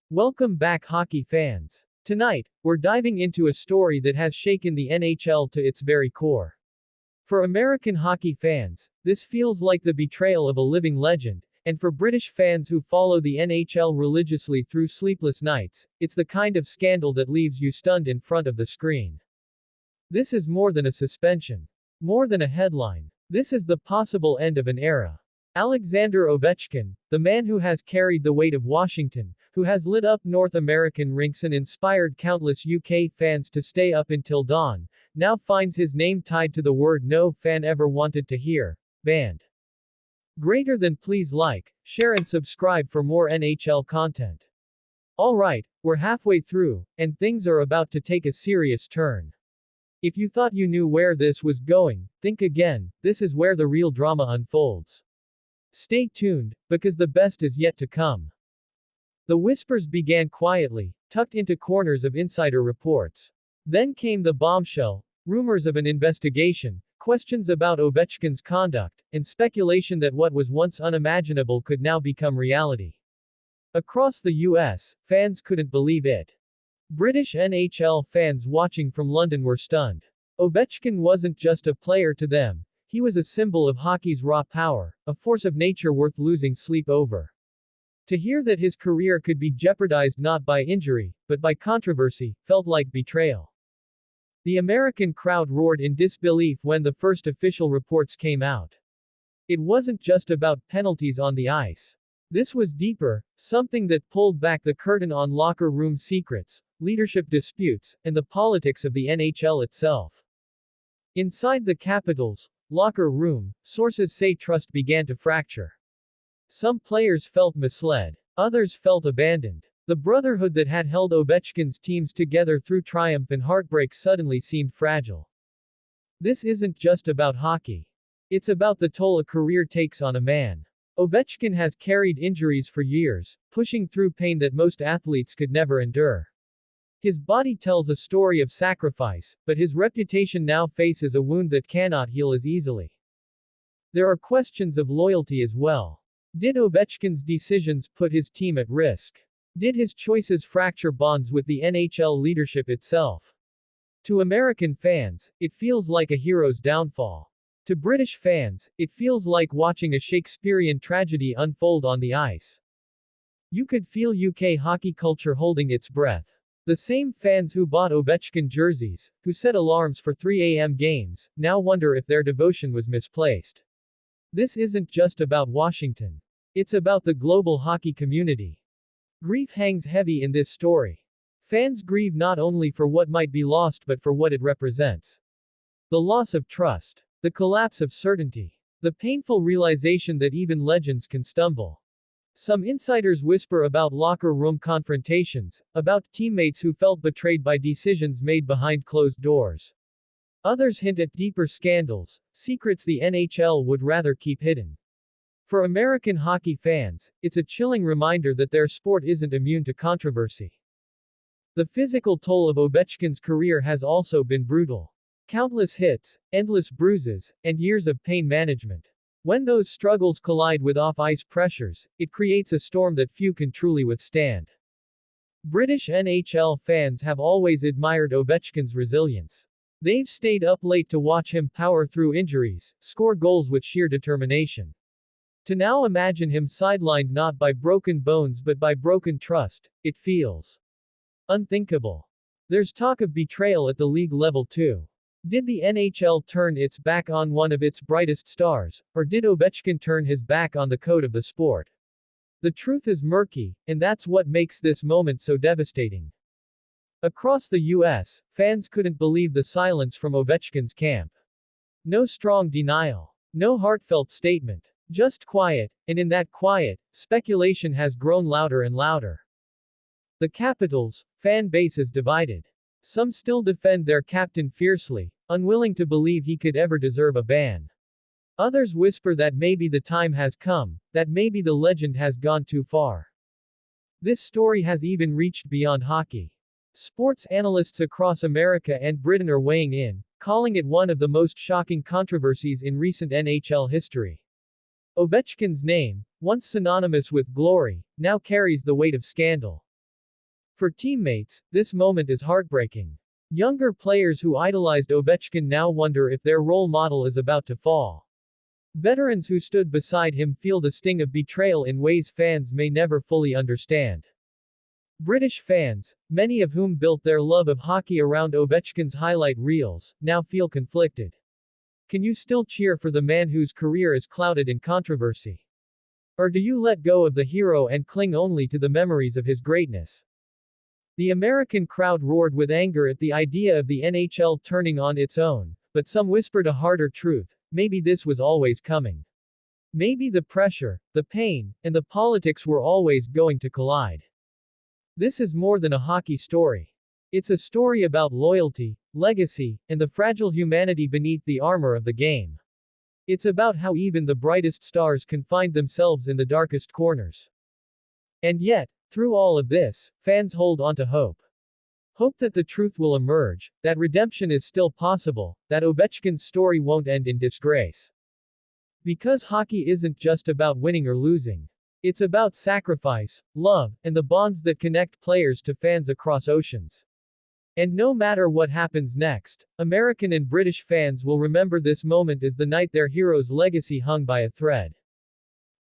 Welcome back, hockey fans. Tonight, we're diving into a story that has shaken the NHL to its very core. For American hockey fans, this feels like the betrayal of a living legend, and for British fans who follow the NHL religiously through sleepless nights, it's the kind of scandal that leaves you stunned in front of the screen. This is more than a suspension. More than a headline. This is the possible end of an era. Alexander Ovechkin, the man who has carried the weight of Washington, who has lit up North American rinks and inspired countless UK fans to stay up until dawn, now finds his name tied to the word no fan ever wanted to hear, banned. Greater than please like, share and subscribe for more NHL content. Alright, we're halfway through, and things are about to take a serious turn. If you thought you knew where this was going, think again, this is where the real drama unfolds. Stay tuned, because the best is yet to come. The whispers began quietly, tucked into corners of insider reports. Then came the bombshell, rumors of an investigation, questions about Ovechkin's conduct, and speculation that what was once unimaginable could now become reality. Across the US, fans couldn't believe it. British NHL fans watching from London were stunned. Ovechkin wasn't just a player to them, he was a symbol of hockey's raw power, a force of nature worth losing sleep over. To hear that his career could be jeopardized not by injury, but by controversy, felt like betrayal. The American crowd roared in disbelief when the first official reports came out. It wasn't just about penalties on the ice. This was deeper, something that pulled back the curtain on locker room secrets, leadership disputes, and the politics of the NHL itself. Inside the Capitals' locker room, sources say trust began to fracture. Some players felt misled. Others felt abandoned. The brotherhood that had held Ovechkin's teams together through triumph and heartbreak suddenly seemed fragile. This isn't just about hockey. It's about the toll a career takes on a man. Ovechkin has carried injuries for years, pushing through pain that most athletes could never endure. His body tells a story of sacrifice, but his reputation now faces a wound that cannot heal as easily. There are questions of loyalty as well. Did Ovechkin's decisions put his team at risk? Did his choices fracture bonds with the NHL leadership itself? To American fans, it feels like a hero's downfall. To British fans, it feels like watching a Shakespearean tragedy unfold on the ice. You could feel UK hockey culture holding its breath. The same fans who bought Ovechkin jerseys, who set alarms for 3 a.m. games, now wonder if their devotion was misplaced. This isn't just about Washington. It's about the global hockey community. Grief hangs heavy in this story. Fans grieve not only for what might be lost but for what it represents. The loss of trust. The collapse of certainty. The painful realization that even legends can stumble. Some insiders whisper about locker room confrontations, about teammates who felt betrayed by decisions made behind closed doors. Others hint at deeper scandals, secrets the NHL would rather keep hidden. For American hockey fans, it's a chilling reminder that their sport isn't immune to controversy. The physical toll of Ovechkin's career has also been brutal. Countless hits, endless bruises, and years of pain management. When those struggles collide with off-ice pressures, it creates a storm that few can truly withstand. British NHL fans have always admired Ovechkin's resilience. They've stayed up late to watch him power through injuries, score goals with sheer determination. To now imagine him sidelined not by broken bones but by broken trust, it feels unthinkable. There's talk of betrayal at the league level too. Did the NHL turn its back on one of its brightest stars, or did Ovechkin turn his back on the code of the sport? The truth is murky, and that's what makes this moment so devastating. Across the US, fans couldn't believe the silence from Ovechkin's camp. No strong denial. No heartfelt statement. Just quiet, and in that quiet, speculation has grown louder and louder. The Capitals' fan base is divided. Some still defend their captain fiercely, unwilling to believe he could ever deserve a ban. Others whisper that maybe the time has come, that maybe the legend has gone too far. This story has even reached beyond hockey. Sports analysts across America and Britain are weighing in, calling it one of the most shocking controversies in recent NHL history. Ovechkin's name, once synonymous with glory, now carries the weight of scandal. For teammates, this moment is heartbreaking. Younger players who idolized Ovechkin now wonder if their role model is about to fall. Veterans who stood beside him feel the sting of betrayal in ways fans may never fully understand. British fans, many of whom built their love of hockey around Ovechkin's highlight reels, now feel conflicted. Can you still cheer for the man whose career is clouded in controversy? Or do you let go of the hero and cling only to the memories of his greatness? The American crowd roared with anger at the idea of the NHL turning on its own, but some whispered a harder truth: maybe this was always coming. Maybe the pressure, the pain, and the politics were always going to collide. This is more than a hockey story. It's a story about loyalty, legacy, and the fragile humanity beneath the armor of the game. It's about how even the brightest stars can find themselves in the darkest corners. And yet, through all of this, fans hold on to hope. Hope that the truth will emerge, that redemption is still possible, that Ovechkin's story won't end in disgrace. Because hockey isn't just about winning or losing. It's about sacrifice, love, and the bonds that connect players to fans across oceans. And no matter what happens next, American and British fans will remember this moment as the night their hero's legacy hung by a thread.